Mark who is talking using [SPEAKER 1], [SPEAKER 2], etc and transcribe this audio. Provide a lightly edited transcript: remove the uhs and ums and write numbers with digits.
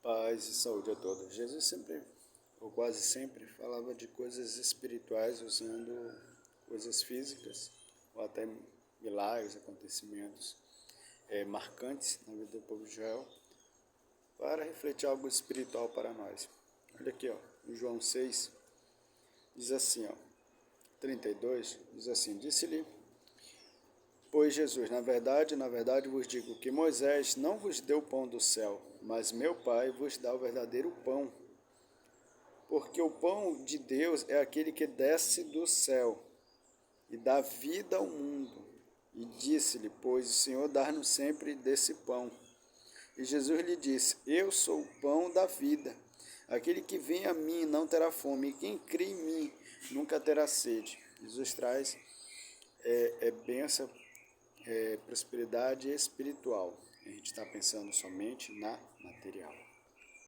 [SPEAKER 1] Paz e saúde a todos. Jesus sempre, ou quase sempre, falava de coisas espirituais usando coisas físicas, ou até milagres, acontecimentos marcantes na vida do povo de Israel, para refletir algo espiritual para nós. Olha aqui, ó, em João 6, diz assim, ó, 32, diz assim, disse-lhe, pois Jesus, na verdade vos digo que Moisés não vos deu pão do céu, mas meu Pai vos dá o verdadeiro pão. Porque o pão de Deus é aquele que desce do céu e dá vida ao mundo. E disse-lhe, pois o Senhor dá-nos sempre desse pão. E Jesus lhe disse, eu sou o pão da vida. Aquele que vem a mim não terá fome, e quem crê em mim nunca terá sede. Jesus traz bênção, prosperidade espiritual. A gente está pensando somente na material.